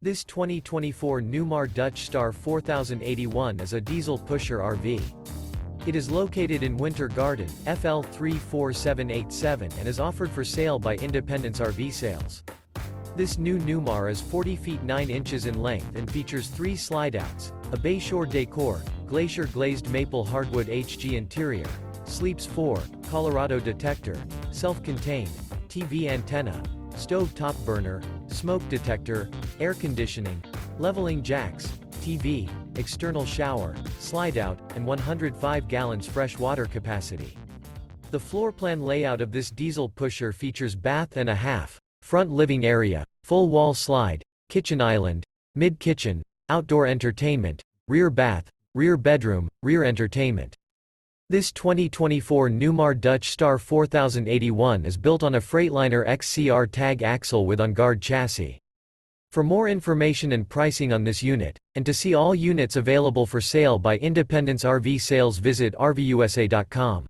This 2024 Newmar Dutch Star 4081 is a diesel pusher RV. It is located in Winter Garden, FL 34787 and is offered for sale by Independence RV Sales. This new Newmar is 40 feet 9 inches in length and features 3 slideouts, a Bayshore Decor, Glacier Glazed Maple Hardwood-HG interior, sleeps 4, Colorado Detector, self-contained, TV antenna, stove top burner, smoke detector, air conditioning, leveling jacks, TV, external shower, slideout, and 105 gallons fresh water capacity. The floor plan layout of this diesel pusher features bath and a half, front living area, full wall slide, kitchen island, mid-kitchen, outdoor entertainment, rear bath, rear bedroom, rear entertainment. This 2024 Newmar Dutch Star 4081 is built on a Freightliner XCR Tag Axle with OnGuard chassis. For more information and pricing on this unit, and to see all units available for sale by Independence RV Sales, visit RVUSA.com.